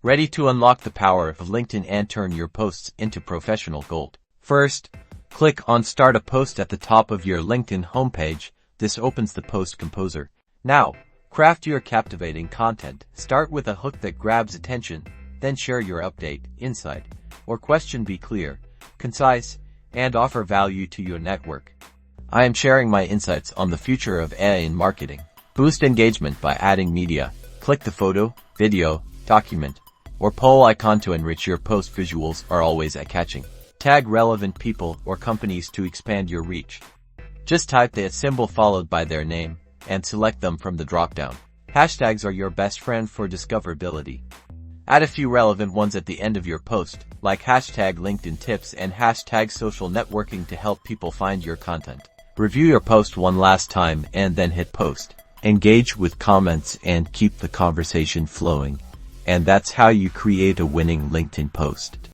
Ready to unlock the power of LinkedIn and turn your posts into professional gold. First, click on Start a Post at the top of your LinkedIn homepage. This opens the Post Composer. Now, craft your captivating content. Start with a hook that grabs attention, then share your update, insight, or question. Be clear, concise, and offer value to your network. I am sharing my insights on the future of AI in marketing. Boost engagement by adding media. Click the photo, video, document, or poll icon to enrich your post. Visuals are always eye-catching. Tag relevant people or companies to expand your reach. Just type the symbol followed by their name and select them from the drop-down. Hashtags are your best friend for discoverability. Add a few relevant ones at the end of your post, like hashtag LinkedIn tips and hashtag social networking to help people find your content. Review your post one last time and then hit post. Engage with comments and keep the conversation flowing. And that's how you create a winning LinkedIn post.